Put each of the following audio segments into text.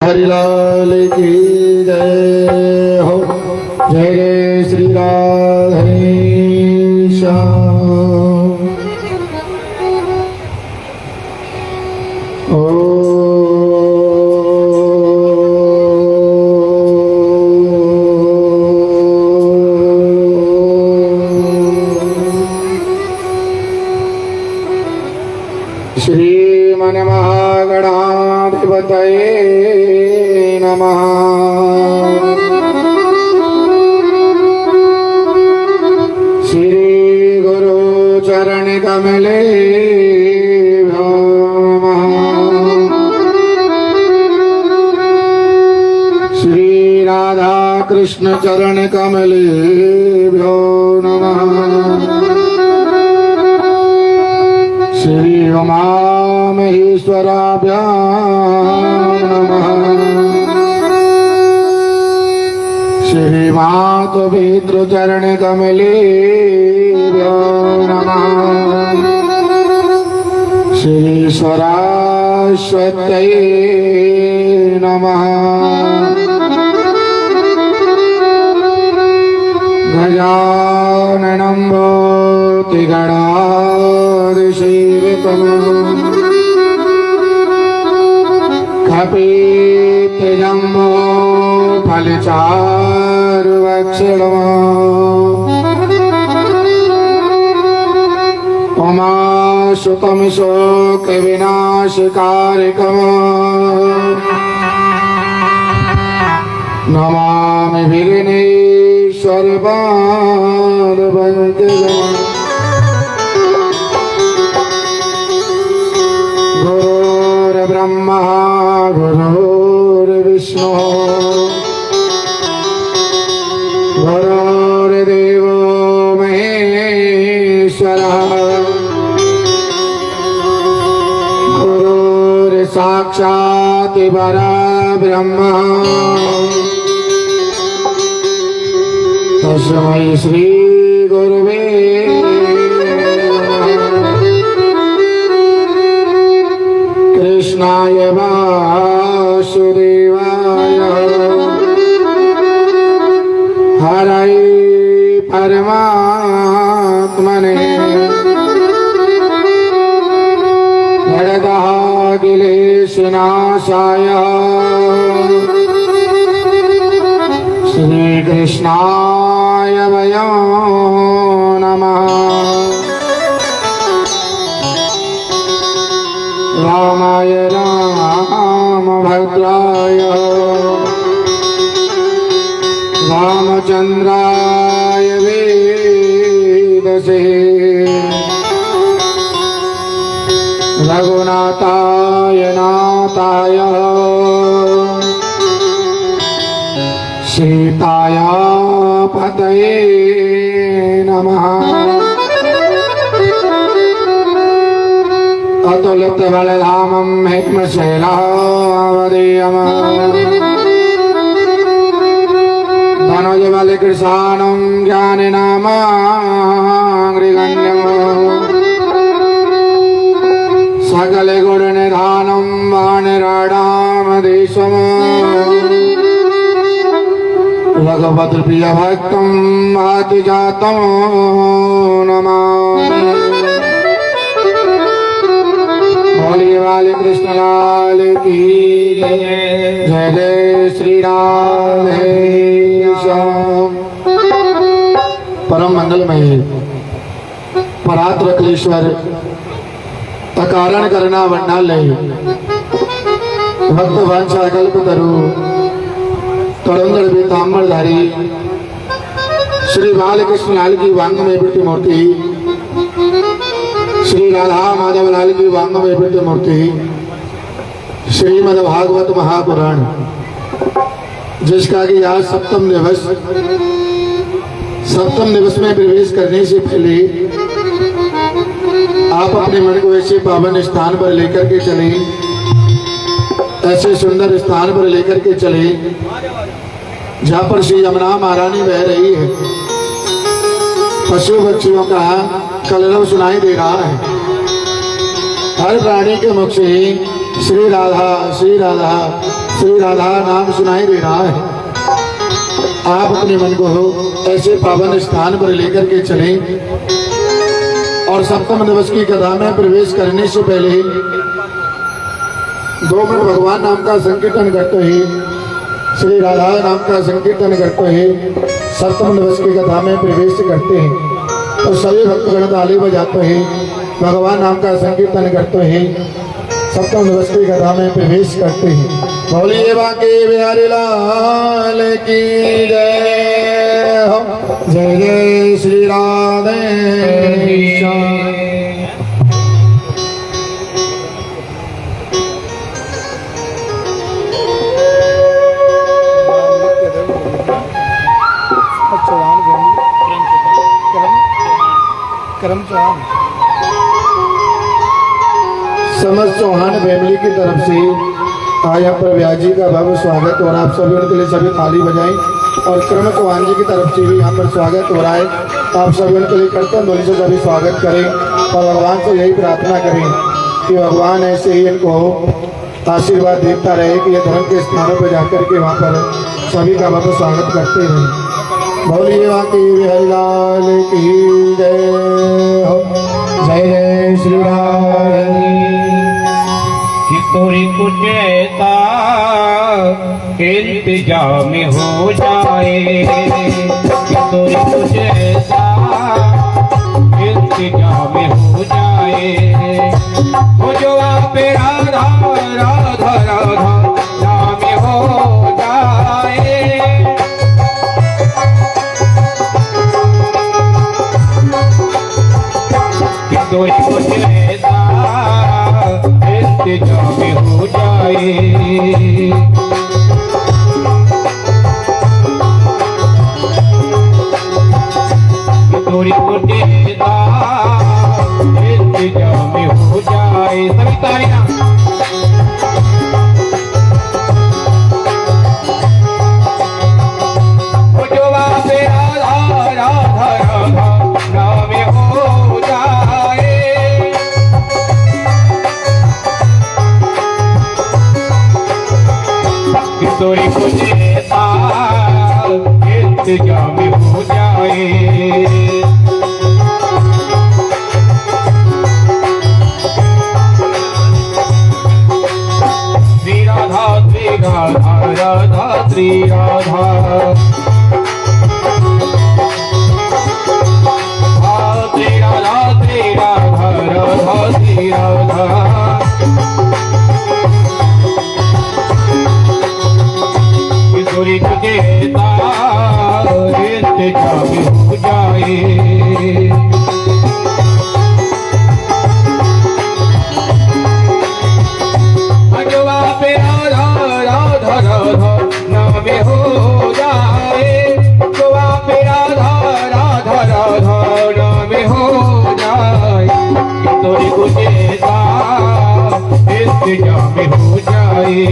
हरिलाल की जय हो। जय जय श्री राधे श्याम। श्रीमन महागणाधिपतये नमः। श्री गुरु चरण कमले नमः। श्री राधा कृष्ण चरण कमले नमः। श्री उमा महेश्वराभ्यां नमः। श्री मातु चरण कमले नमः। श्री सरस्वत्यै नमः। गजाननं भूतिगणाधिसेवितं कपित्थजम्बो फलचारुभक्षणम् उमासुतं शोकविनाशकारकम् नमामि विघ्नेश्वरपादपङ्कजम्। गुरुर्ब्रह्मा गुरुर्विष्णु गुरुर्देवो महेश्वरः गुरुर्साक्षात् परब्रह्म तस्मै श्री गुरुवे कृष्णाय वासुदेवाय हरये परमात्मने जगदखिलेशनाशाय श्रीकृष्णाय वयं नमः। रामाय रामभद्राय रामचन्द्राय वेदसे रघुनाथाय नाथाय सीताय पतये नमः। अतुलित बलधामं हिमशैलावदेयम् धनुज बलकृशानं ज्ञानिनामाग्रिगण्यम् सकल गुण निधानं वाणिराडामधीशम् रघुपति प्रिय भक्तं आतिजातं नमामि। बोलिए वाले कृष्ण लाल की जय। जय जय श्री राधे श्याम। परम मंगलमय परात्र अखिलेश्वर अकारण करना वंडालय भक्त वांछा कल्पतरु तड़ंगड़ पीतांबरधारी श्री बालकृष्ण लाल की वांगमय प्रतिमूर्ति श्री राधा माधव लाल की वांगमय प्रतिमूर्ति श्रीमद् भागवत महापुराण जिसका कि आज सप्तम दिवस में प्रवेश करने से पहले आप अपने मन को ऐसे पावन स्थान पर लेकर के चले, ऐसे सुंदर स्थान पर लेकर के चले जहाँ पर श्री यमुना महारानी बह रही है। पशु पक्षियों का कलरव सुनाई दे रहा है। हर प्राणी के मुख से श्री राधा श्री राधा नाम सुनाई दे रहा है। आप अपने मन को ऐसे पावन स्थान पर लेकर के चले और सप्तम दिवस की कथा में प्रवेश करने से पहले 2 मिनट भगवान नाम का संकीर्तन करते ही, श्री राधा नाम का संकीर्तन करते ही सप्तम दिवस की कथा में प्रवेश करते हैं। तो सभी भक्तगण ताली बजाते हैं, भगवान नाम का संकीर्तन करते हैं, सप्तम दिवस की कथा में प्रवेश करते हैं। बोलिए बांके बिहारी लाल की जय हो। जय जय श्री राधे श्याम। करम चौहान समस्त चौहान फैमिली की तरफ से आज यहाँ पर व्यास जी का भव्य स्वागत और आप सभी उनके लिए सभी ताली बजाएं। और क्रम चौहान जी की तरफ से भी यहाँ पर स्वागत हो रहा है। आप सभी उनके लिए कीर्तन ध्वनि से सभी स्वागत करें और भगवान से यही प्रार्थना करें कि भगवान ऐसे ही इनको आशीर्वाद देता रहे कि ये धर्म के स्थानों पर जाकर के वहाँ पर सभी का भव्य स्वागत करते रहें। बोलिए बांके बिहारी लाल की जय हो। जय जय श्री राम। कि तोरी कुछ ऐसा इंतजाम हो जाए, कि तोरी कुछ ऐसा इंतजाम हो जाए, हो जो आप राधा राधा राधा नाम हो जाए। कि तोरी कुछ ऐसा इंतजाम हो जाए, थोड़ी कुछ इंतजाम हो जाए। सभी तालियां। जो बात राधा राधा राधा नाम हो जाए, थोड़ी कुछ इंतजाम हो जाए। श्री राधा श्री राधा राधा श्री राधा, श्री राधा श्री राधा राधा श्री राधा। थोड़ी तुझे इंतजाम हो जाए, जो आप राधा राधा राधा नाम हो जाए, जो आप राधा राधा राधा नाम हो जाए। थोड़ी तुझे इंतजाम हो जाए।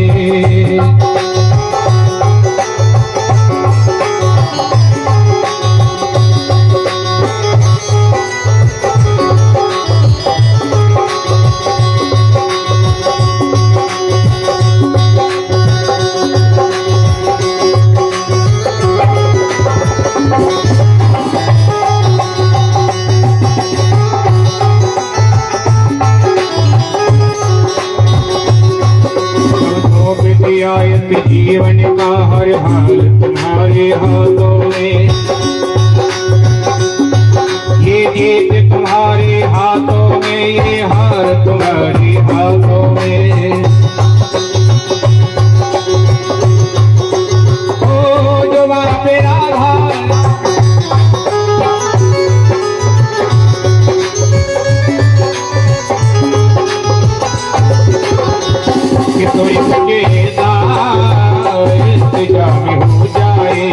जीवन का हर हाल तुम्हारे हाथों में, ये जीत तुम्हारे हाथों में, ये हार तुम्हारे हाथों में। ओ जो बाप राधा कि थोड़ी मुझे इंतजाम हो जाए,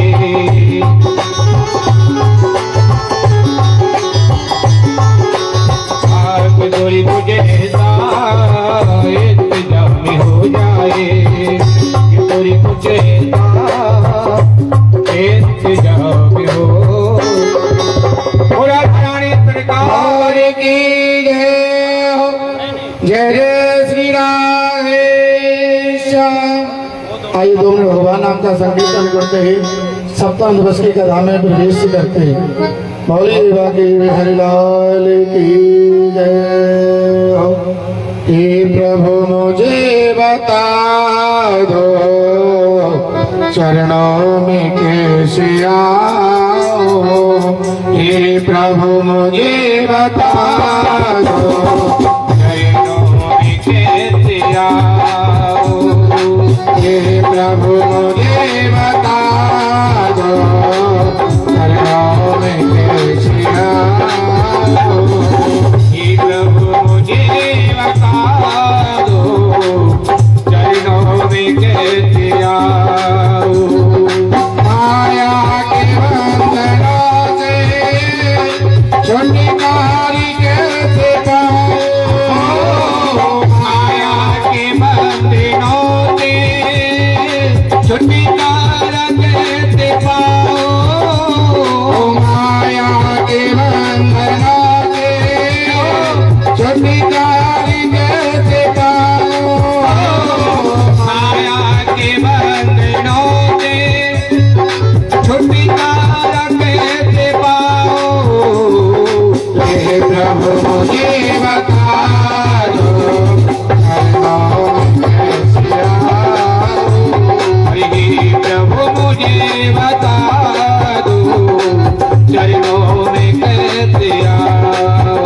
आप थोड़ी मुझे इंतजाम हो जाए, कि थोड़ी मुझे इंतजाम हो। रानी सरकार की जय हो। जय जय श्री राधे श्याम। में भगवान नाम का संकीर्तन करते ही सप्ताह दिवस की कथा में प्रवेश करते हैं। मौली बाबा की हरिलाल की जय हो। हे प्रभु मुझे बता दो चरणों में कैसे आओ। हे प्रभु मुझे बता दो चरणों में कैसे आओ। हे प्रभु मुझे बता दो चरणों में कैसे आओ। हे प्रभु मुझे बता दो चरणों में कैसे आओ। माया के बंधनों से छुटकारा कैसे पाओ। माया के बंधनों से छुटकारा कैसे पाओ। माया के बंधनों से छुटकारा कैसे पाओ। माया के बंधनों से छुटकारा कैसे पाओ। हे प्रभु मुझे बता दो चरणों में कैसे आओ। हे प्रभु मुझे बता दो चरणों में कैसे आओ।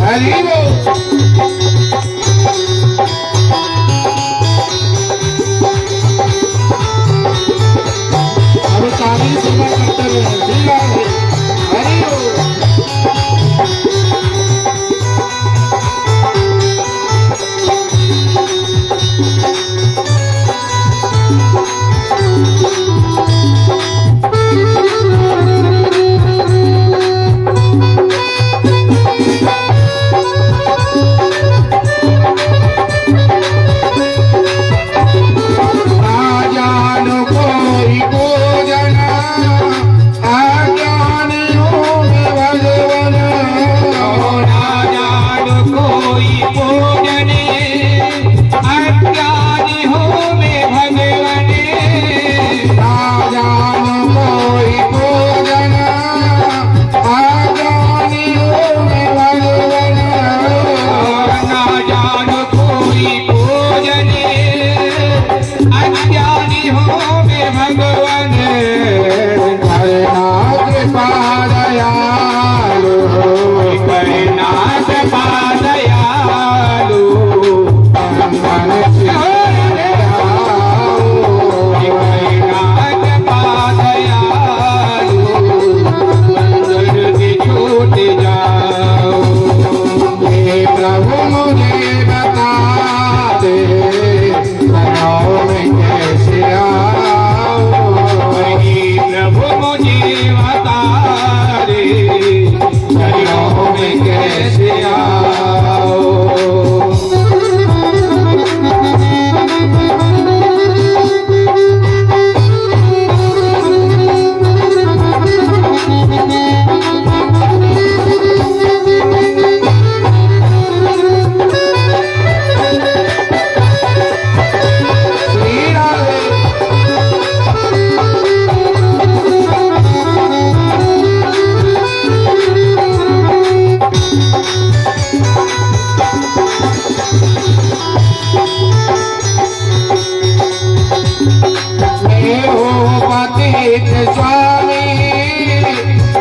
हरि बोल। अब ताली सेवा करते हुए श्री राधे हरि बोल। आजानो कोई पूजन अज्ञानियों में भगवन। ना जान कोई पूजने अज्ञानी हो में भगवने। आजानो कोई पूजन अज्ञानियों में भगवन। ना जान कोई पूजने अज्ञानी हो में भगवन। करना कृपा दयालु करना कृपा दयालु। बंधन छिड़ाओ। करना कृपा दयालु बंधन से छूट जाओ। हे प्रभु मुझे बता दे चरणों में कैसे आओ। हे प्रभु मुझे बता दे चरणों में कैसे आओ। श्री राधे मैं हो पतित स्वामी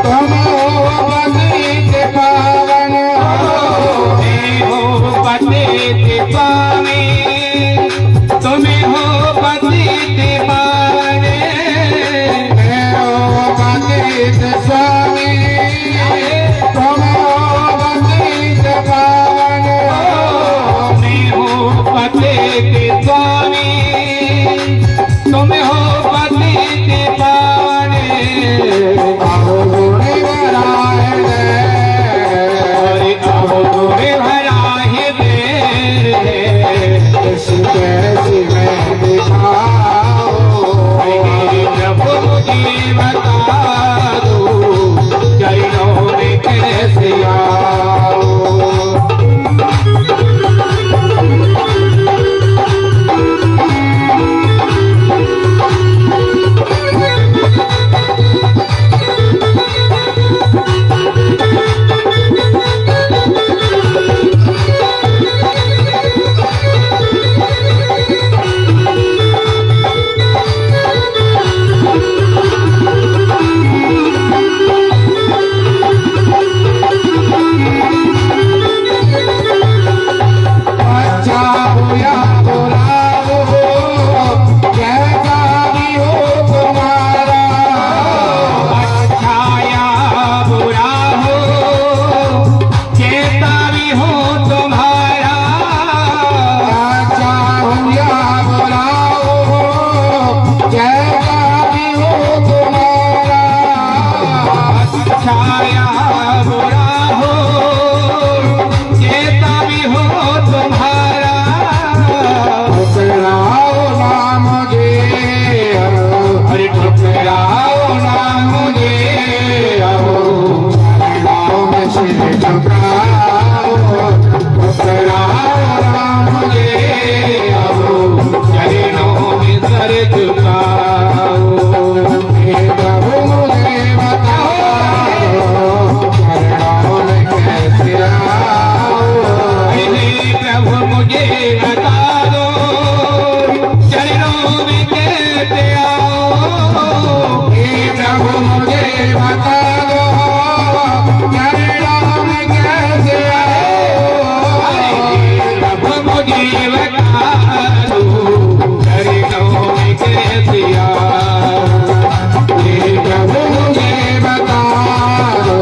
तुम हो पतित पावन। मैं हो पतित स्वामी तुम्हें हो पतित पावने। मैं हो पतित स्वामी तुम हो पतित पावन। मैं हो पतित स्वामी तुम हो पतित पावने। अब गुण बराए और अब तुम्हें भरा है दे। कैसी मैं दिखाओ। हे प्रभु मुझे बता दो चरणों में कैसे आओ। झुकाओ। हे प्रभु मुझे बताओ चरणों में कैसे आऊं। हे प्रभु मुझे बता दो चरणों में कैसे आओ। हे प्रभु मुझे बता दो चरणों में कैसे आऊं। हे प्रभु मुझे बता दो चरणों में कैसे आओ। हे प्रभु मुझे बता दो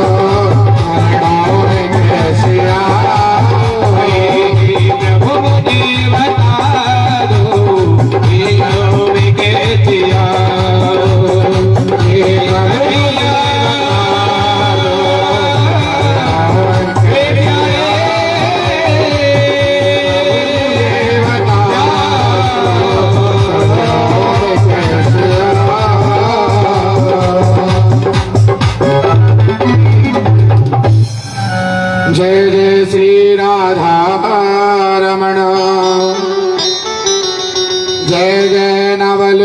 चरणों में कैसे आऊं। हे प्रभु मुझे बता दो चरणों में कैसे आओ। हे प्रभु जय जय श्री राधा रमण जय जय नवल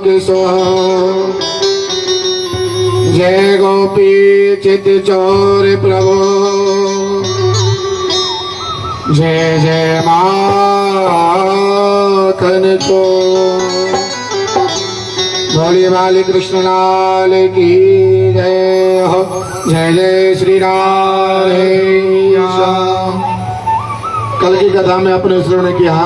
किशोर जय गोपी चित चोर प्रभु जय जय माखन चोर भोले भाले कृष्ण लाल की जय हो। जय जय श्री राधे श्याम। कल की कथा में अपने श्रवण किया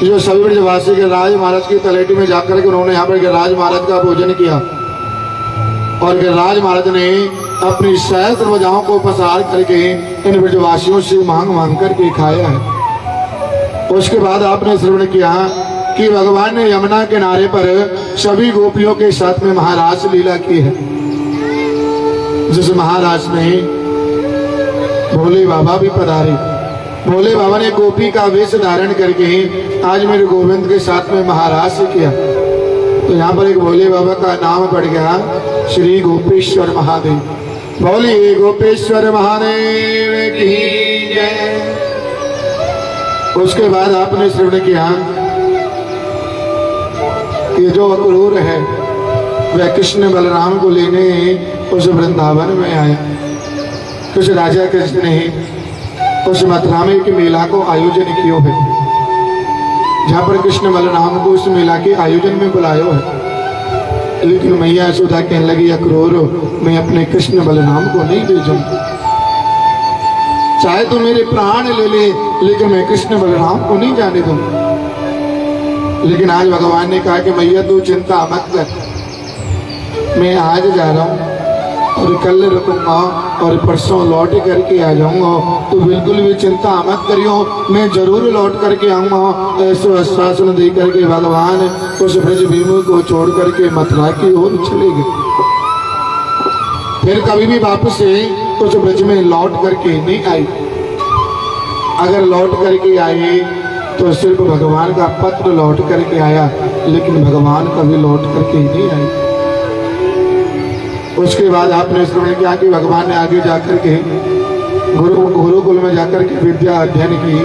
जो सभी ब्रजवासी गिरिराज महाराज की तलेटी में जाकर के उन्होंने यहाँ पर गिरिराज महाराज का भोजन किया और गिरिराज महाराज ने अपनी सहस्त्र भुजाओं को पसार करके इन ब्रजवासियों से मांग मांग करके खाया है। उसके बाद आपने श्रवण किया कि भगवान ने यमुना किनारे पर सभी गोपियों के साथ में महाराज लीला की है, जिस महाराज में भोले बाबा भी पधारे। भोले बाबा ने गोपी का वेश धारण करके आज मेरे गोविंद के साथ में महाराज से किया। तो यहाँ पर एक भोले बाबा का नाम पड़ गया श्री गोपेश्वर महादेव। बोलिए गोपेश्वर महादेव की जय। उसके बाद आपने श्रवण किया कि जो अक्रूर है वह कृष्ण बलराम को लेने उस वृंदावन में आया। कुछ राजा कृष्ण ने उस मथुरा में एक मेला को आयोजन किया है, जहाँ पर कृष्ण बलराम को उस मेला के आयोजन में बुलाया है। लेकिन मैया यशोदा कहने लगी अक्रूर मैं अपने कृष्ण बलराम को नहीं ले जाऊंगी, चाहे तो मेरे प्राण ले ले लेकिन मैं कृष्ण बलराम को नहीं जाने दूंगा। लेकिन आज भगवान ने कहा कि मैया तू चिंता मत कर, मैं आज जा रहा हूँ और कल रुकूंगा और परसों लौट करके आ जाऊंगा, तो बिल्कुल भी चिंता मत करियो, मैं जरूर लौट करके आऊंगा। ऐसे आश्वासन दे करके भगवान उस ब्रज भीमु को छोड़ करके मथुरा की ओर चले गए। फिर कभी भी वापस से उस ब्रज में लौट करके नहीं आई। अगर लौट करके आए तो सिर्फ भगवान का पत्र लौट करके आया, लेकिन भगवान कभी लौट करके नहीं आए। उसके बाद आपने श्रवण किया कि भगवान ने आगे जाकर के गुरुकुल में जाकर के विद्या अध्ययन की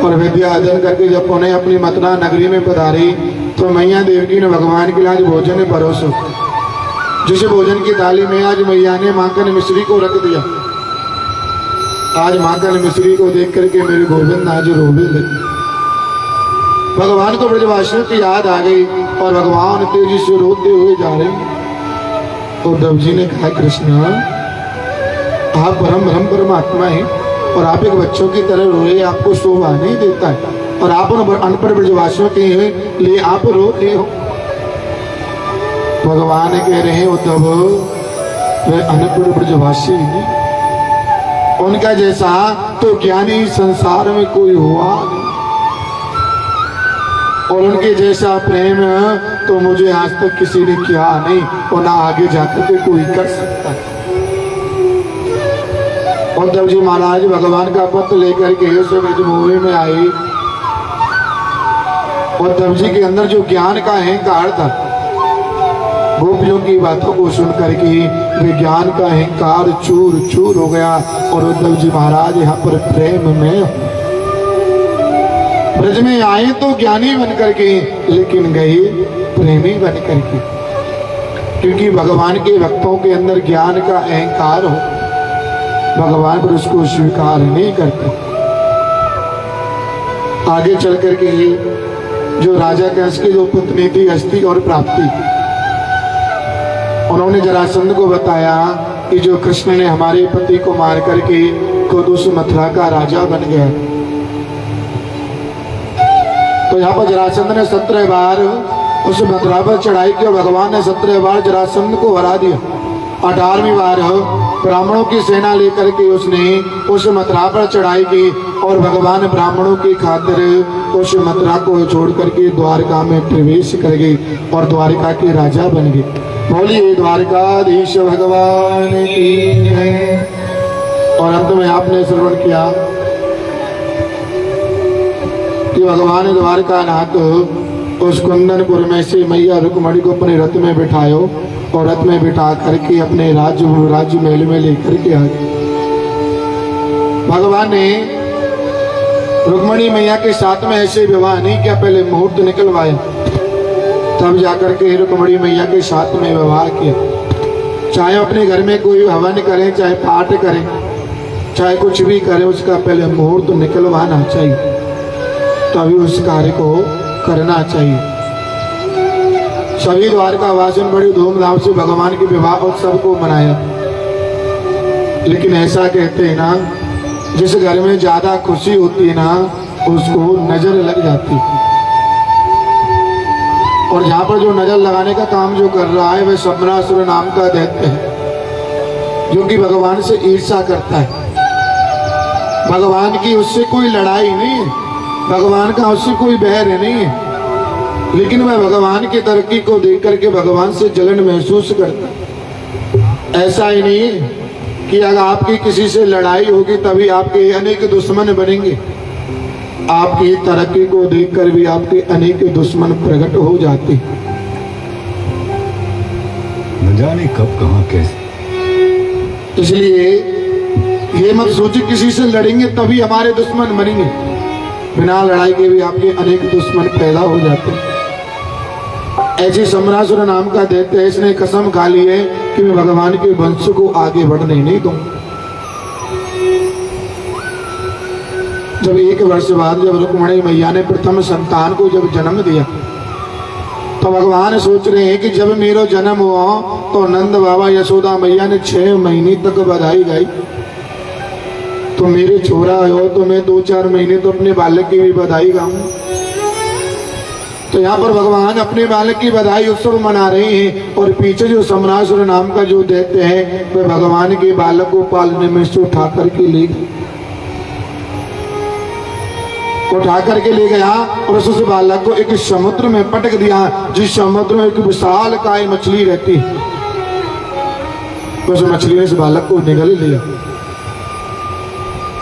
और विद्या अध्ययन करके जब उन्हें अपनी मथुरा नगरी में पधारी तो मैया देवकी ने भगवान के लिए आज भोजन परोसा। जिस भोजन की थाली में आज मैया ने माखन मिश्री को रख दिया। आज माखन मिश्री को देख करके मेरे गोविंद आज रोने लगे। भगवान को ब्रजवासियों की याद आ गई और भगवान तेजी से रोते हुए जा रहे हैं। उद्धव जी ने कहा कृष्ण आप ब्रह्म परमात्मा हैं और आप एक बच्चों की तरह रोए, आपको शोभा नहीं देता है और आप उन अनपढ़ ब्रजवासियों के लिए आप रोते हो। भगवान कह रहे हैं उद्धव वे अनपढ़ ब्रजवासी नहीं, उनका जैसा तो ज्ञानी संसार में कोई हुआ नहीं और उनके जैसा प्रेम तो मुझे आज तक किसी ने किया नहीं और ना आगे जाकर के कोई कर सकता है। उद्धव जी महाराज भगवान का पत्र लेकर के उस ब्रजभूमि में आए। उद्धव जी के अंदर जो ज्ञान का अहंकार था, गोपियों की बातों को सुन करके विज्ञान का अहंकार चूर चूर हो गया और उद्धव जी महाराज यहाँ पर प्रेम में ब्रज में आए तो ज्ञानी बन करके, लेकिन गए प्रेमी बन करके। क्योंकि भगवान के भक्तों के अंदर ज्ञान का अहंकार हो, भगवान पर उसको स्वीकार नहीं करते। आगे चल करके जो राजा कंस की जो पत्नी थी हस्ती और प्राप्ति, उन्होंने जरासंध को बताया कि जो कृष्ण ने हमारे पति को मार करके खुद उस मथुरा का राजा बन गया। तो यहाँ पर जरासंध ने 17 बार उस मथुरा पर चढ़ाई की और भगवान ने 17 बार जरासंध को हरा दिया। 18वीं बार ब्राह्मणों की सेना लेकर के उसने उस मथुरा पर चढ़ाई की और भगवान ब्राह्मणों की खातिर उस मथुरा को छोड़ करके द्वारका में प्रवेश कर गई और द्वारका के राजा बन गए। बोलिए द्वारकाधीश भगवान की जय। और अंत में आपने श्रवण किया कि भगवान द्वारका नाथ उस कुंदनपुर में से मैया रुक्मणी को अपने रथ में बिठायो और रथ में बिठा करके अपने राज्य महल में लेकर के आ गए। भगवान ने रुक्मणी मैया के साथ में ऐसे विवाह नहीं किया, पहले मुहूर्त निकलवाया, तब जाकर के रुक्मणी मैया के साथ में विवाह किया। चाहे अपने घर में कोई हवन करें, चाहे पाठ करें, चाहे कुछ भी करें, उसका पहले मुहूर्त निकलवाना चाहिए, तभी उस कार्य को करना चाहिए। सभी द्वारका वासियों बड़ी धूमधाम से भगवान के विवाह उत्सव को मनाया। लेकिन ऐसा कहते हैं ना, जिस घर में ज्यादा खुशी होती है ना, उसको नजर लग जाती है। और यहाँ पर जो नजर लगाने का काम जो कर रहा है वह शंबरासुर नाम का दैत्य है, जो कि भगवान से ईर्ष्या करता है। भगवान की उससे कोई लड़ाई नहीं है, भगवान का उससे कोई बैर नहीं है, लेकिन वह भगवान की तरक्की को देख करके भगवान से जलन महसूस करता है। ऐसा ही नहीं है कि अगर आपकी किसी से लड़ाई होगी तभी आपके अनेक दुश्मन बनेंगे, आपकी तरक्की को देखकर भी आपके अनेक दुश्मन प्रकट हो जाते हैं। न जाने कब कहां कैसे। इसलिए ये मत सोचिए किसी से लड़ेंगे तभी हमारे दुश्मन बनेंगे, बिना लड़ाई के भी आपके अनेक दुश्मन पैदा हो जाते हैं। ऐसे शंबरासुर नाम का दैत्य, इसने कसम खा ली है कि मैं भगवान के वंश को आगे बढ़ने नहीं दूंगा। जब 1 वर्ष बाद जब रुक्मणी मैया ने प्रथम संतान को जब जन्म दिया, तो भगवान सोच रहे हैं कि जब मेरा जन्म हुआ तो नंद बाबा यशोदा मैया ने 6 महीने तक बधाई गाई, तो मेरे छोरा हो तो मैं 2-4 महीने तो अपने बालक की भी बधाई गाऊं। तो यहाँ पर भगवान अपने बालक की बधाई उत्सव मना रहे हैं और पीछे जो शंबरासुर नाम का जो दैत्य है वह भगवान के बालक को पालने में से उठा करके ले गया और उस बालक को एक समुद्र में पटक दिया, जिस समुद्र में एक विशाल काय मछली रहती है। उस मछली ने इस बालक को निगल लिया।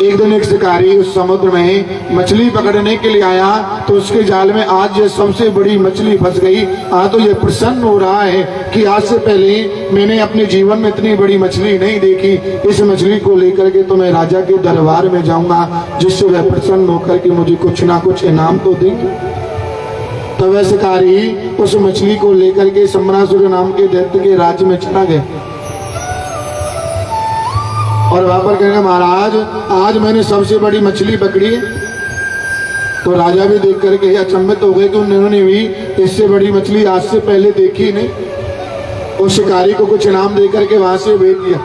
एक दिन एक शिकारी उस समुद्र में मछली पकड़ने के लिए आया, तो उसके जाल में आज ये सबसे बड़ी मछली फंस गई। आज तो ये प्रसन्न हो रहा है कि आज से पहले मैंने अपने जीवन में इतनी बड़ी मछली नहीं देखी। इस मछली को लेकर के तो मैं राजा के दरबार में जाऊंगा, जिससे वह प्रसन्न होकर के मुझे कुछ ना कुछ इनाम तो देंगे। तब वह शिकारी उस मछली को लेकर के शंबरासुर नाम के दैत्य के राज्य में चला गया और वहां पर कहना, महाराज आज मैंने सबसे बड़ी मछली पकड़ी है। तो राजा भी देख करके अचंभित हो गए कि उन्होंने भी इससे बड़ी मछली आज से पहले देखी नहीं। उस शिकारी को कुछ इनाम दे करके वहां से भेज दिया।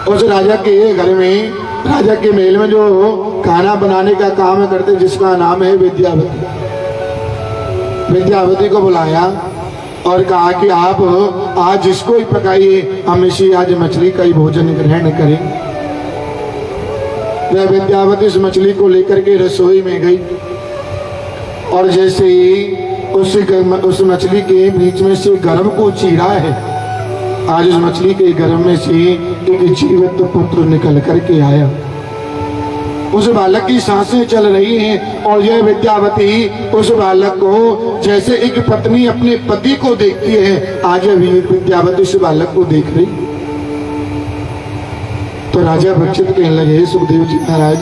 उस राजा के घर में, राजा के महल में जो खाना बनाने का काम करते, जिसका नाम है विद्यावती, विद्यावती को बुलाया और कहा कि आप आज जिसको ही पकाइए, हम इसी आज मछली का ही भोजन ग्रहण करें। वह विद्यावती इस मछली को लेकर के रसोई में गई और जैसे ही उस मछली के बीच में से गर्भ को चीरा है, आज उस मछली के गर्भ में से एक जीवित पुत्र निकल करके आया। उस बालक की सांसें चल रही हैं और यह विद्यावती उस बालक को जैसे एक पत्नी अपने पति को देखती है, आज विद्यावती उस बालक को देख रही। तो राजा परीक्षित कहने लगे, सुखदेव जी महाराज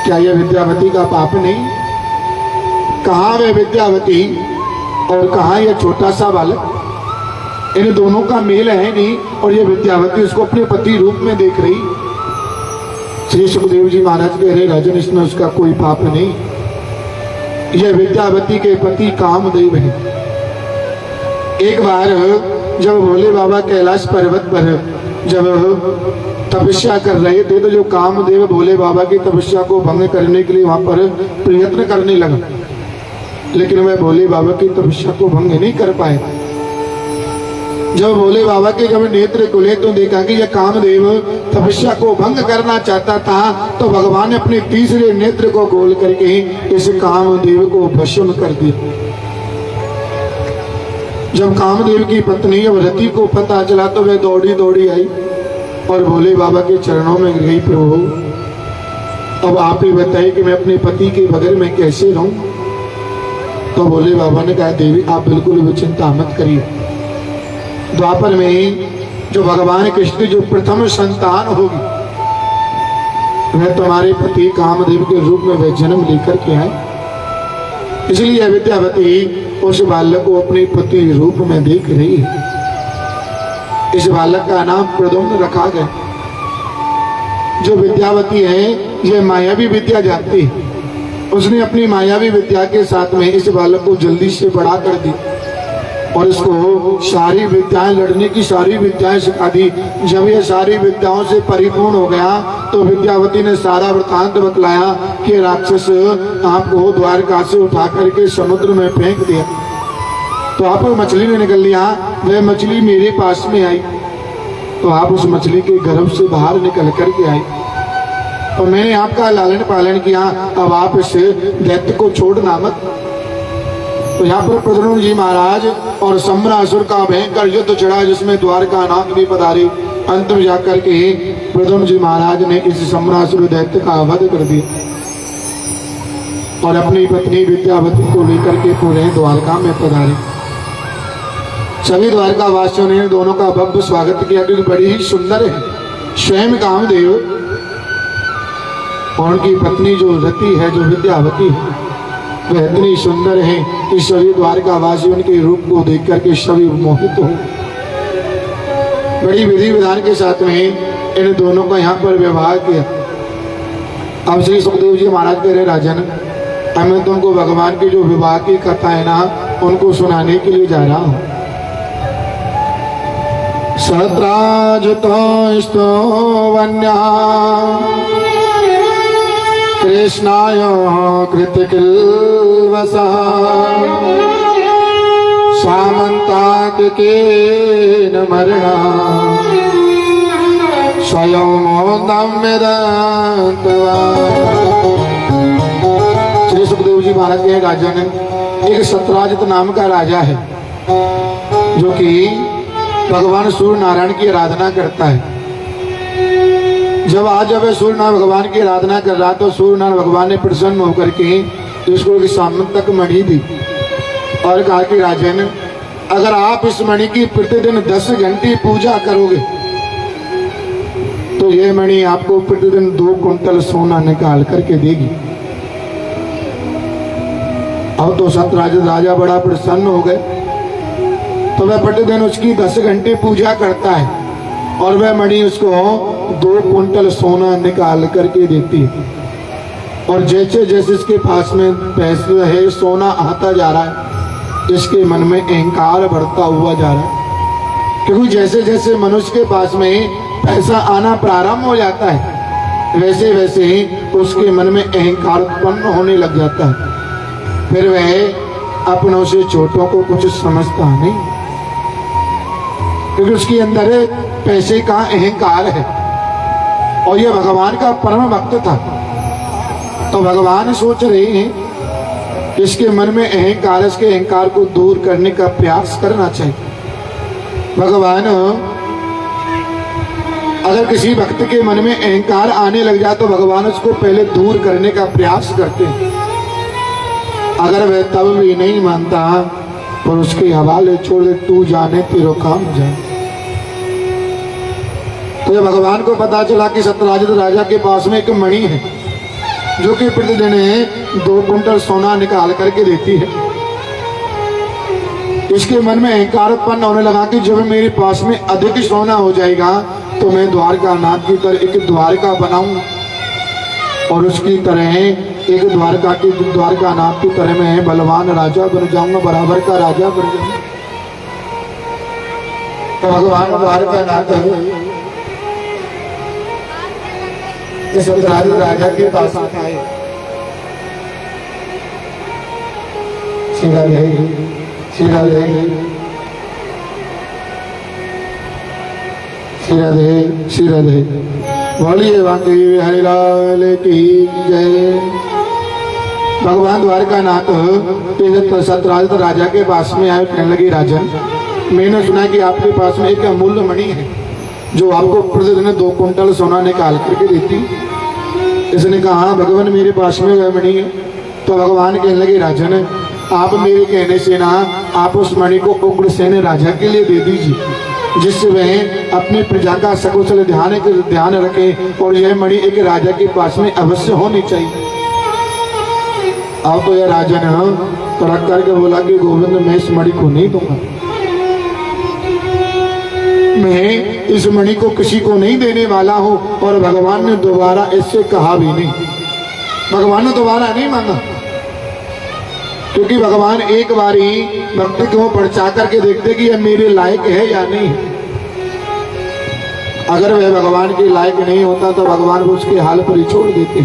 क्या यह विद्यावती का पाप नहीं? कहाँ वे विद्यावती और कहाँ यह छोटा सा बालक? इन दोनों का मेल है नहीं, और यह विद्यावती उसको अपने पति रूप में देख रही। श्री सुखदेव जी महाराज कह रहे, राजन इसमें उसका कोई पाप नहीं। यह विद्यावती के पति कामदेव है। एक बार जब भोले बाबा कैलाश पर्वत पर जब तपस्या कर रहे थे, तो जो कामदेव भोले बाबा की तपस्या को भंग करने के लिए वहां पर प्रयत्न करने लगा, लेकिन वह भोले बाबा की तपस्या को भंग नहीं कर पाए। जब भोले बाबा के जब नेत्र खुले तो देखा कि यह कामदेव तपस्या को भंग करना चाहता था, तो भगवान ने अपने तीसरे नेत्र को खोल करके इस कामदेव को भस्म कर दिया। जब कामदेव की पत्नी रति को पता चला तो वह दौड़ी दौड़ी आई और भोले बाबा के चरणों में गई, प्रभु अब आप ही बताइए कि मैं अपने पति के बगैर मैं कैसे रहूं? तो भोले बाबा ने कहा, देवी आप बिल्कुल भी चिंता मत करिए। द्वापर में जो भगवान कृष्ण जो प्रथम संतान होगी, वह तुम्हारे पति कामदेव के रूप में वह जन्म लेकर के आए। इसलिए विद्यावती उस बालक को अपने पति रूप में देख रही है। इस बालक का नाम प्रद्युम्न रखा गया। जो विद्यावती है यह मायावी विद्या जानती है। उसने अपनी मायावी विद्या के साथ में इस बालक को जल्दी से बड़ा कर दी और इसको सारी विद्याएं, लड़ने की सारी विद्याएं सिखा दी। जब ये सारी विद्याओं से परिपूर्ण हो गया तो विद्यावती ने सारा वृतांत बतलाया कि राक्षस आपको द्वारका से उठा करके समुद्र में फेंक दिया, तो आप मछली ने निकल लिया। वह मछली मेरे पास में आई तो आप उस मछली के गर्भ से बाहर निकल करके आई, तो मैंने आपका लालन पालन किया। अब आप इस दैत्य को छोड़ना मत। तो यहाँ पर प्रद्युम्न जी महाराज और सम्रासुर का भयंकर युद्ध चढ़ा, जिसमें द्वारका नाथ भी पधारे। अंत में जाकर के प्रद्युम्न जी महाराज ने इस सम्रासुर दैत्य का वध कर दिया और अपनी पत्नी विद्यावती को लेकर के पूरे द्वारका में पधारे। सभी द्वारका वासियों ने दोनों का भव्य स्वागत किया, क्योंकि बड़ी ही सुंदर है। स्वयं कामदेव और उनकी पत्नी जो रति है, जो विद्यावती है, वह इतनी सुंदर है कि सभी द्वारका वासी उनके रूप को देख करके सभी मोहित हो। बड़ी विधि विधान के साथ में इन दोनों का यहाँ पर विवाह किया। अब श्री सुखदेव जी महाराज कह रहे, राजन अब मैं तुमको भगवान की जो विवाह की कथा है ना, उनको सुनाने के लिए जा रहा हूँ। सत्राजितो वन्या कृष्णाय कृतकिल्वसा सामन्तात् केन मरणा स्वयं मोदं विदत्वा। श्री सुखदेव जी महाराज के राजा ने एक सत्राजित नाम का राजा है, जो कि भगवान सूर्य नारायण की आराधना करता है। जब सूर्य नारायण भगवान की आराधना कर रहा तो सूर्य नारायण भगवान ने प्रसन्न होकर के उसको एक सामंतक मणि दी और कहा कि राजन अगर आप इस मणि की प्रतिदिन 10 घंटे पूजा करोगे तो यह मणि आपको प्रतिदिन 2 कुंटल सोना निकाल करके देगी। अब तो सत्राजित राजा बड़ा प्रसन्न हो गए, तो वह प्रतिदिन उसकी 10 घंटे पूजा करता है और वह मणि उसको 2 कुंटल सोना निकाल करके देती है। और जैसे जैसे इसके पास में पैसा है, सोना आता जा रहा है, इसके मन में अहंकार बढ़ता हुआ जा रहा है। क्योंकि जैसे जैसे मनुष्य के पास में पैसा आना प्रारंभ हो जाता है, वैसे वैसे ही उसके मन में अहंकार उत्पन्न होने लग जाता है। फिर वह अपनों से छोटों को कुछ समझता नहीं, क्योंकि उसके अंदर पैसे का अहंकार है। और यह भगवान का परम भक्त था, तो भगवान सोच रहे हैं इसके मन में अहंकार, इसके अहंकार को दूर करने का प्रयास करना चाहिए। भगवान अगर किसी भक्त के मन में अहंकार आने लग जाए तो भगवान उसको पहले दूर करने का प्रयास करते हैं। अगर वह तब भी नहीं मानता और उसके हवाले छोड़ दे, तू जाने तेरो काम जाए। तो जब भगवान को पता चला कि सत्राजित राजा के पास में एक मणि है जो कि प्रतिदिन 2 कुंटल सोना निकाल करके देती है। इसके मन में अहंकार उत्पन्न होने लगा कि जब मेरे पास में अधिक सोना हो जाएगा तो मैं द्वारका नाथ की तरह एक द्वारका बनाऊं और उसकी तरह एक द्वारका नाथ की तरह मैं बलवान राजा बन जाऊंगा, बराबर का राजा बन जाऊंगा। तो भगवान द्वारका नाथ इस राजा के पास आए। सीधा दे बोलिए वाकई हरिलाल की जय। भगवान द्वारका नाथ सतराज राजा के पास में आए, कहने लगे राजन, मैंने सुना कि आपके पास में एक अमूल्य मणि है जो आपको प्रतिदिन 2 कुंटल सोना निकाल करके देती। इसने कहा हाँ भगवान मेरे पास में वह मणि है। तो भगवान कहने लगे राजन, आप मेरे कहने से ना आप उस मणि को उग्रसेन राजा के लिए दे दीजिए, जिससे वह अपनी प्रजा का सकुशल ध्यान रखे और यह मणि एक राजा के पास में अवश्य होनी चाहिए। अब तो यह राजा ने तड़क करके बोला कि गोविंद मैं इस मणि को नहीं दूंगा, मैं इस मणि को किसी को नहीं देने वाला हूं। और भगवान ने दोबारा इससे कहा भी नहीं, भगवान ने दोबारा नहीं मांगा, क्योंकि भगवान एक बारी भक्ति को परचा करके देखते कि यह मेरे लायक है या नहीं। अगर वह भगवान के लायक नहीं होता तो भगवान को उसके हाल पर ही छोड़ देते।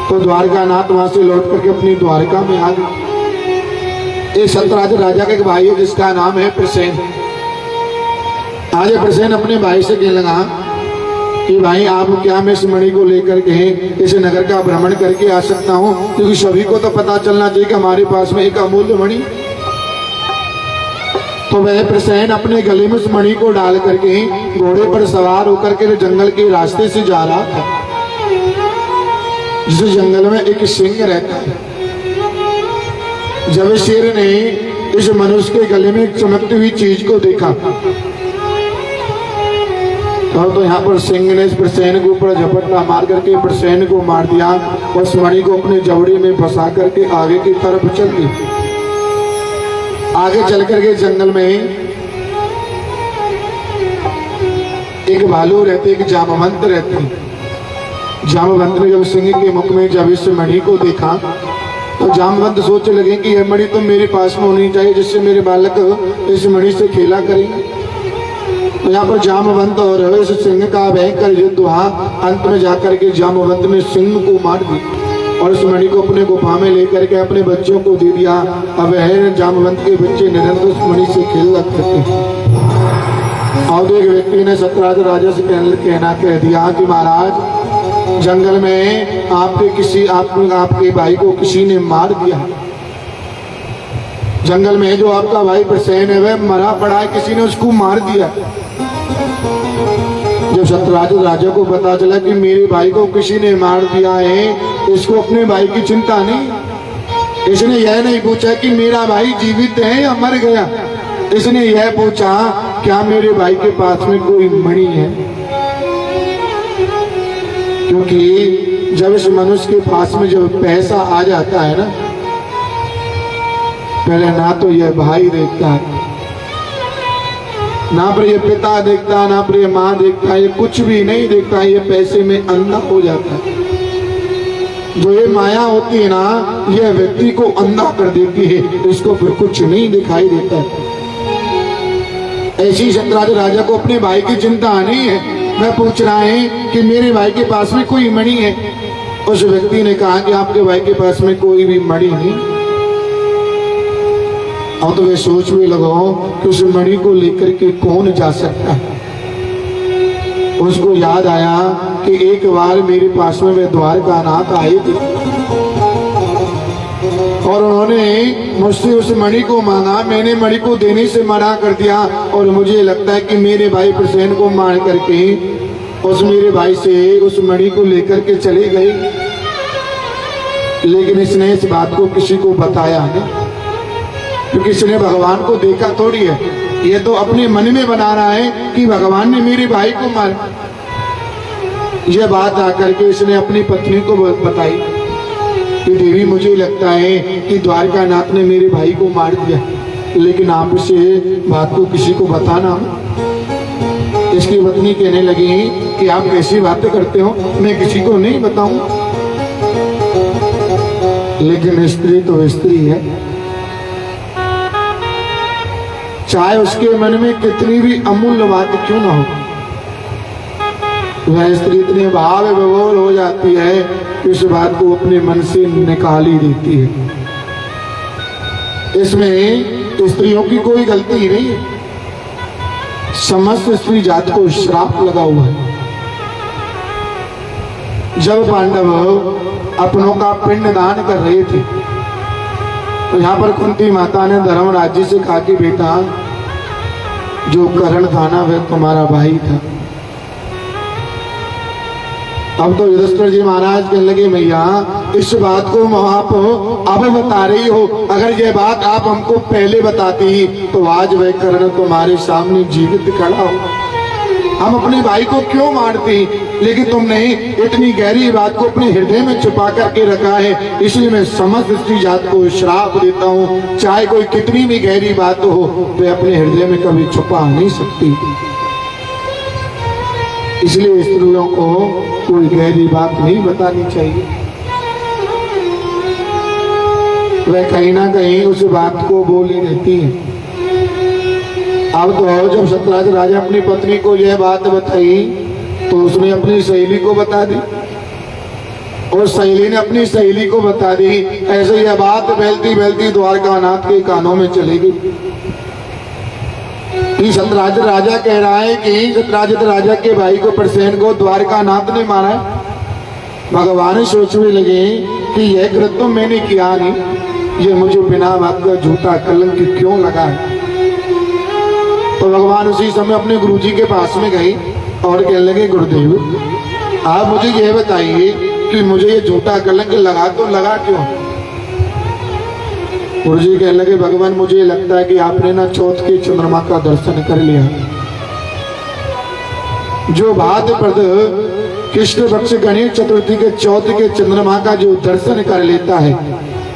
तो द्वारका नाथ वहां से लौट करके अपनी द्वारका में आ गए। एक सतराज राजा का एक भाई है जिसका नाम है प्रसेन। आज प्रसेन अपने भाई से कहने लगा कि भाई आप क्या मैं इस मणि को लेकर के इस नगर का भ्रमण करके आ सकता हूँ, क्योंकि सभी को तो पता चलना चाहिए कि हमारे पास में एक अमूल्य मणि। तो वह प्रसेन अपने गले में उस मणि को डाल करके घोड़े पर सवार होकर के जंगल के रास्ते से जा रहा था। जिस जंगल में एक सिंह रहता है, जब शेर ने इस मनुष्य के गले में एक चमकती हुई चीज को देखा तो यहाँ पर सिंह ने इस प्रसेन के ऊपर झपट्टा मार करके प्रसेन को मार दिया और उस मणि को अपनी जबड़ी में फंसा करके आगे की तरफ चल दी। आगे चल करके जंगल में एक भालू रहते, एक जामवंत रहते। जामवंत ने जब सिंह के मुख में जब इस मणि को देखा तो जामवंत सोचने लगे कि यह मणि तो मेरे पास में होनी चाहिए, जिससे मेरे बालक इस मणि से खेला करेंगे। तो यहाँ पर जामवंत और इस सिंह का भयंकर युद्ध हुआ। अंत में जाकर के जामवंत ने सिंह को मार दी और इस मणि को अपने गुफा में लेकर के अपने बच्चों को दे दिया। अब है जामवंत के बच्चे निरंतर उस मणि से खेल करते। और एक व्यक्ति ने सतराज राजा से कहना कह दिया कि महाराज जंगल में आपके भाई को किसी ने मार दिया। जंगल में जो आपका भाई प्रसेन है वह मरा पड़ा है, किसी ने उसको मार दिया। जब सतराज राजा को पता चला कि मेरे भाई को किसी ने मार दिया है, इसको अपने भाई की चिंता नहीं। इसने यह नहीं पूछा कि मेरा भाई जीवित है या मर गया, इसने यह पूछा क्या मेरे भाई के पास में कोई मणि है। क्योंकि जब इस मनुष्य के पास में जब पैसा आ जाता है ना, पहले ना तो यह भाई देखता है, ना पर ये पिता देखता, ना पर ये माँ देखता, ये कुछ भी नहीं देखता, ये पैसे में अंधा हो जाता है। जो ये माया होती है ना, यह व्यक्ति को अंधा कर देती है, इसको फिर कुछ नहीं दिखाई देता। ऐसी सतराज राजा को अपने भाई की चिंता नहीं है। मैं पूछ रहा है कि मेरे भाई के पास में कोई मणि है। उस व्यक्ति ने कहा कि आपके भाई के पास में कोई भी मणि नहीं। और तो वे सोच में लगाओ कि उस मणि को लेकर के कौन जा सकता है। उसको याद आया कि एक बार मेरे पास में वे द्वारका नाथ आए थे और उन्होंने मुझसे उस मणि को मांगा। मैंने मणि को देने से मना कर दिया और मुझे लगता है कि मेरे भाई प्रसेन को मार करके उस मेरे भाई से उस मणि को लेकर के चले गए। लेकिन इसने इस बात को किसी को बताया नहीं, क्योंकि इसने भगवान को देखा थोड़ी है। ये तो अपने मन में बना रहा है कि भगवान ने मेरे भाई को मारा। यह बात आकर के इसने अपनी पत्नी को बताई कि देवी मुझे लगता है कि द्वारका नाथ ने मेरे भाई को मार दिया, लेकिन आप इसे बात को किसी को बताना। इसकी पत्नी कहने लगी कि आप कैसी बातें करते हो, मैं किसी को नहीं बताऊं। लेकिन स्त्री तो स्त्री है, चाहे उसके मन में कितनी भी अमूल्य बात क्यों ना हो, वह स्त्री इतनी भाव विभोर हो जाती है कि उस बात को अपने मन से निकाल ही देती है। इसमें स्त्रियों की कोई गलती ही नहीं है, समस्त स्त्री जात को श्राप लगा हुआ है। जब पांडव अपनों का पिंड दान कर रहे थे तो यहाँ पर कुंती माता ने धर्मराज जी से कहा कि बेटा, जो कर्ण था ना वह तुम्हारा भाई था। अब तो युधिष्ठिर जी महाराज कहने लगे, मैया इस बात को आप अब बता रही हो, अगर यह बात आप हमको पहले बताती तो आज वह कर्ण तुम्हारे सामने जीवित खड़ा हो, हम अपने भाई को क्यों मारती। लेकिन तुमने इतनी गहरी बात को अपने हृदय में छुपा करके रखा है, इसलिए मैं समस्त स्त्री जात को श्राप देता हूँ, चाहे कोई कितनी भी गहरी बात हो वह अपने हृदय में कभी छुपा नहीं सकती। इसलिए स्त्रियों को कोई गहरी बात नहीं बतानी चाहिए। वह कहीं ना कहीं उस बात को बोली रहती है। अब तो जब सतराज राजा अपनी पत्नी को यह बात बताई तो उसने अपनी सहेली को बता दी और सहेली ने अपनी सहेली को बता दी। ऐसे यह बात फैलती फैलती द्वारका नाथ के कानों में चली गई। सतराज राजा कह रहा है कि सतराज राजा के भाई को प्रसेन को द्वारका नाथ ने मारा है। भगवान सोचने लगे कि यह कृत्य मैंने किया नहीं, ये मुझे बिना बात का झूठा कलंक क्यों लगा है। तो भगवान उसी समय अपने गुरुजी के पास में गए और कहने लगे, गुरुदेव आप मुझे यह बताइए कि मुझे ये झूठा कलंक लगा तो लगा क्यों। गुरुजी कहने लगे, भगवान मुझे लगता है कि आपने ना चौथ के चंद्रमा का दर्शन कर लिया। जो भाद्रपद कृष्ण पक्ष गणेश चतुर्थी के चौथ के चंद्रमा का जो दर्शन कर लेता है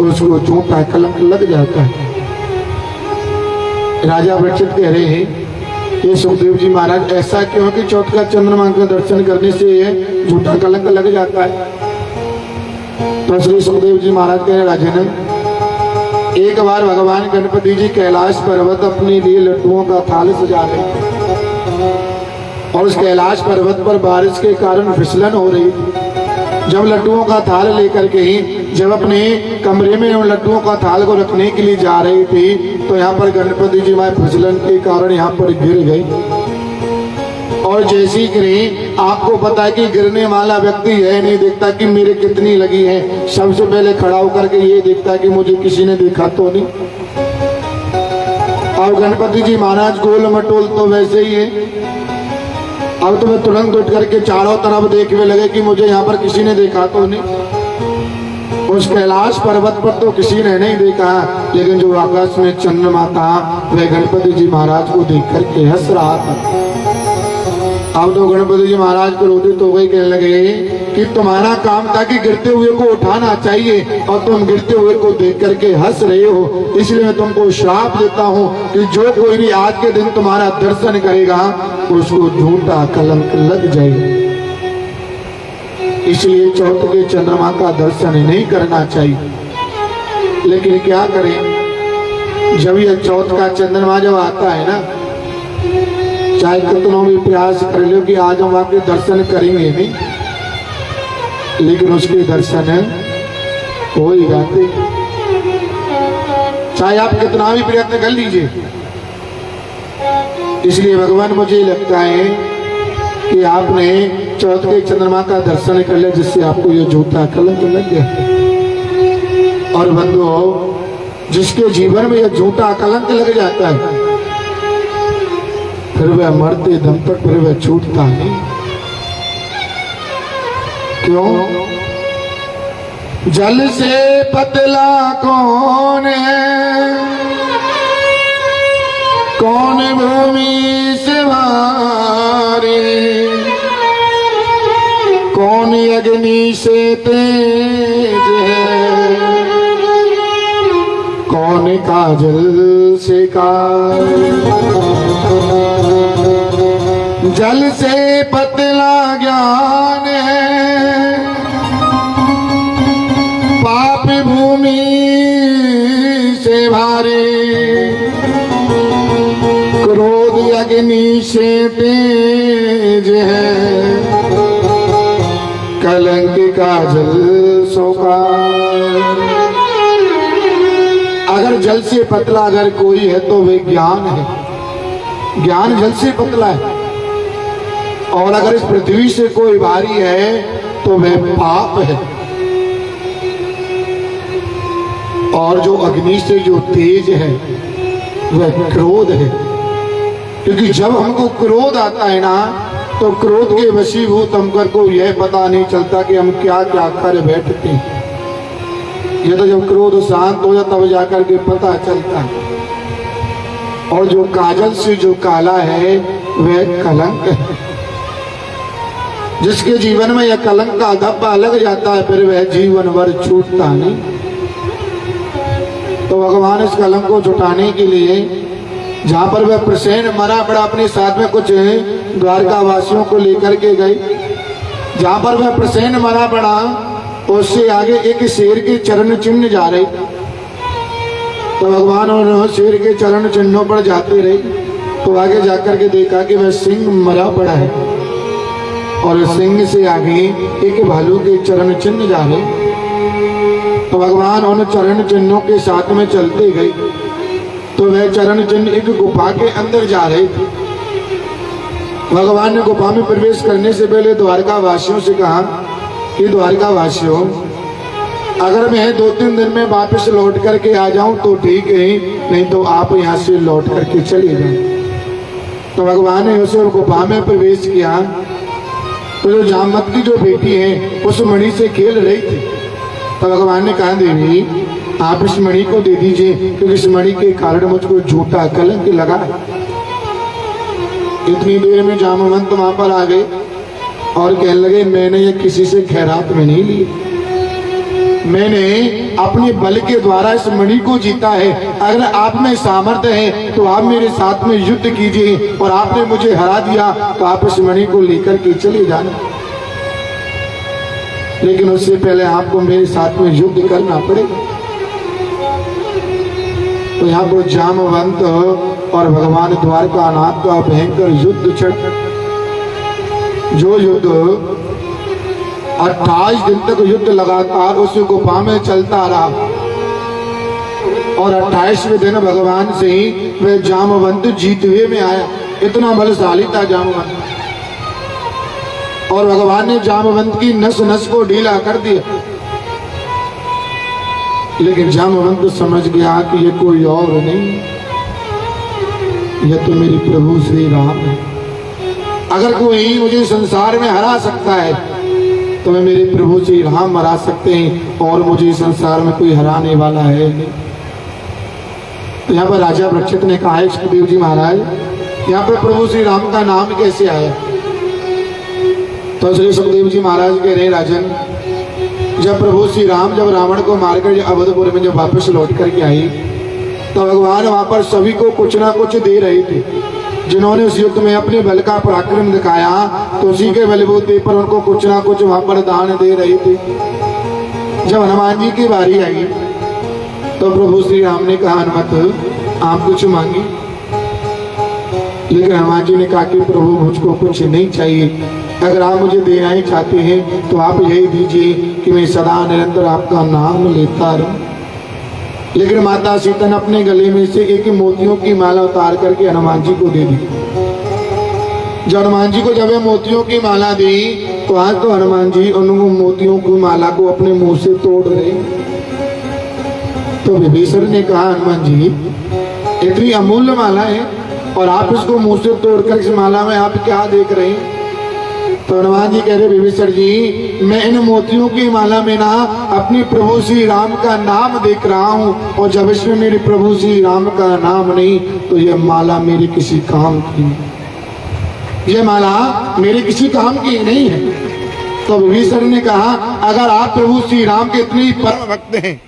उसको झूठा कलंक लग जाता है। राजा परीक्षित कह रहे हैं, ये सुखदेव जी महाराज ऐसा क्यों कि चौथ का चंद्रमा का दर्शन करने से झूठा कलंक लग जाता है। तो श्री सुखदेव जी महाराज कह रहे, राजन एक बार भगवान गणपति जी कैलाश पर्वत अपने लिए लड्डुओं का थाल सजा रहे थे और उस कैलाश पर्वत पर बारिश के कारण फिसलन हो रही थी। जब लड्डुओं का थाल लेकर के जब अपने कमरे में उन लड्डुओं का थाल को रखने के लिए जा रही थी तो यहाँ पर गणपति जी मां फिसलन के कारण यहाँ पर गिर गई। और जैसी गिरी, आपको पता है कि गिरने वाला व्यक्ति है नहीं देखता कि मेरे कितनी लगी है, सबसे पहले खड़ा होकर के ये देखता कि मुझे किसी ने देखा तो नहीं। और गणपति जी महाराज गोल मटोल तो वैसे ही है। अब तो मैं तुरंत उठ करके चारों तरफ देखने लगे कि मुझे यहाँ पर किसी ने देखा तो नहीं। उस कैलाश पर्वत पर तो किसी ने नहीं देखा, लेकिन जो आकाश में चंद्रमा था वह गणपति जी महाराज को देख करके हंस रहा था। अब तो गणपति जी महाराज क्रोधित हो गए, कहने लगे कि तुम्हारा काम था कि गिरते हुए को उठाना चाहिए और तुम गिरते हुए को देख करके हंस रहे हो, इसलिए मैं तुमको श्राप देता हूँ कि जो कोई भी आज के दिन तुम्हारा दर्शन करेगा उसको झूठा कलंक लग जाएगा। इसलिए चौथ के चंद्रमा का दर्शन नहीं करना चाहिए। लेकिन क्या करें, जब यह चौथ का चंद्रमा जब आता है ना, चाहे कितनों भी प्रयास कर लो कि आज हम आपके दर्शन करेंगे नहीं, लेकिन उसके दर्शन हो ही जाते। चाहे आप कितना भी प्रयत्न कर लीजिए। इसलिए भगवान मुझे लगता है कि आपने चौथ के चंद्रमा का दर्शन कर लिया जिससे आपको ये झूठा कलंक लग गया। और बंधुओं, जिसके जीवन में यह झूठा कलंक लग जाता है फिर वह मरते दम तक फिर वह छूटता नहीं। क्यों? जल से पतला कौन है, कौन भूमि से भारी, अग्नि से तेज है, कौन काजल से काल। जल से पतला ज्ञान है, पाप भूमि से भारी। क्रोध अग्नि से तेज है, कलंक का जल सोकार। अगर जल से पतला अगर कोई है तो वे ज्ञान है, ज्ञान जल से पतला है। और अगर इस पृथ्वी से कोई भारी है तो वह पाप है। और जो अग्नि से जो तेज है वह क्रोध है। क्योंकि जब हमको क्रोध आता है ना, तो क्रोध के वशीभूत हमकर को यह पता नहीं चलता कि हम क्या क्या कर बैठते हैं। ये तो जब क्रोध शांत हो जाता तब जाकर के पता चलता है। और जो काजल से जो काला है वह कलंक है। जिसके जीवन में यह कलंक का धब्बा लग जाता है फिर वह जीवन भर छूटता नहीं। तो भगवान इस कलंक को छुटाने के लिए जहां पर वह प्रसेन मरा पड़ा अपने साथ में कुछ द्वारका वासियों को लेकर के गए। जहां पर वह प्रसेन मरा पड़ा उससे आगे एक शेर के चरण चिन्ह जा रहे। तो भगवान और शेर के चरण चिन्हों पर जाते रहे। तो आगे जाकर के देखा कि वह सिंह मरा पड़ा है और सिंह से आगे एक भालू के चरण चिन्ह जा रहे। तो भगवान उन चरण चिन्हों के साथ में चलते गए। तो वह चरण चिन्ह एक गुफा के अंदर जा रहे थे। भगवान ने गुफा में प्रवेश करने से पहले द्वारका वासियों से कहा कि द्वारका वासियों, अगर मैं 2-3 दिन में वापस लौट करके आ जाऊं तो ठीक है, नहीं तो आप यहाँ से लौट करके चले जाएं। तो भगवान ने उसे गुफा में प्रवेश किया। तो जो जामवंत की जो बेटी है उस मणि से खेल रही थी। तो भगवान ने कहा, देवी आप इस मणि को दे दीजिए, क्योंकि इस मणि के कारण मुझको झूठा कलंक लगा। इतनी देर में जामवंत वहां पर आ गए और कहने लगे, मैंने ये किसी से खैरात में नहीं ली, मैंने अपने बल के द्वारा इस मणि को जीता है। अगर आप में सामर्थ्य है तो आप मेरे साथ में युद्ध कीजिए, और आपने मुझे हरा दिया तो आप इस मणि को लेकर के चले जाना। लेकिन उससे पहले आपको मेरे साथ में युद्ध करना पड़ेगा। तो यहाँ पर जामवंत और भगवान द्वारकानाथ का भयंकर युद्ध छिड़। जो युद्ध 28 दिन तक युद्ध लगातार उस गुफा में चलता रहा। और 28वें दिन भगवान से ही वह जामवंत जीतवे में आया। इतना बलशाली था जामवंत। और भगवान ने जामवंत की नस नस को ढीला कर दिया। लेकिन जामवंत समझ गया कि ये कोई और नहीं, यह तो मेरे प्रभु श्री राम है। अगर कोई मुझे संसार में हरा सकता है तो मैं मेरे प्रभु श्री राम हरा सकते हैं, और मुझे संसार में कोई हराने वाला है नहीं। तो यहाँ पर राजा वृक्षित ने कहा, सुखदेव जी महाराज, यहाँ पर प्रभु श्री राम का नाम कैसे आया? तो श्री सुखदेव जी महाराज कह रहे, राजन, जब प्रभु श्री राम जब रावण को मारकर अवधपुर में जब वापस लौट करके आई तो भगवान वहां पर सभी को कुछ ना कुछ दे रहे थे। जिन्होंने उस युद्ध में अपने बल का पराक्रम दिखाया तो उसी के बलबूते पर उनको कुछ ना कुछ वहां पर दान दे रहे थे। जब हनुमान जी की बारी आई तो प्रभु श्री राम ने कहा, हनुमत आप कुछ मांगी। लेकिन हनुमान जी ने कहा कि प्रभु मुझको कुछ नहीं चाहिए, अगर आप मुझे देना ही चाहते हैं तो आप यही दीजिए कि मैं सदा निरंतर आपका नाम लेता रहूं। लेकिन माता सीता ने अपने गले में से एक मोतियों की माला उतार करके हनुमान जी को दे दी। जब हनुमान जी को जब मोतियों की माला दी तो आज तो हनुमान जी उन मोतियों की माला को अपने मुंह से तोड़ रहे। तो विभीषण ने कहा, हनुमान जी इतनी अमूल्य माला है और आप इसको मुंह से तोड़कर इस माला में आप क्या देख रहे हैं? तो हनुमान जी कह रहे, विभीषण जी मैं इन मोतियों की माला में ना अपने प्रभु श्री राम का नाम देख रहा हूँ, और जब इसमें मेरे प्रभु श्री राम का नाम नहीं तो यह माला मेरे किसी काम की नहीं, यह माला मेरे किसी काम की नहीं है। तो विभीषण ने कहा, अगर आप प्रभु श्री राम के इतने परम भक्त हैं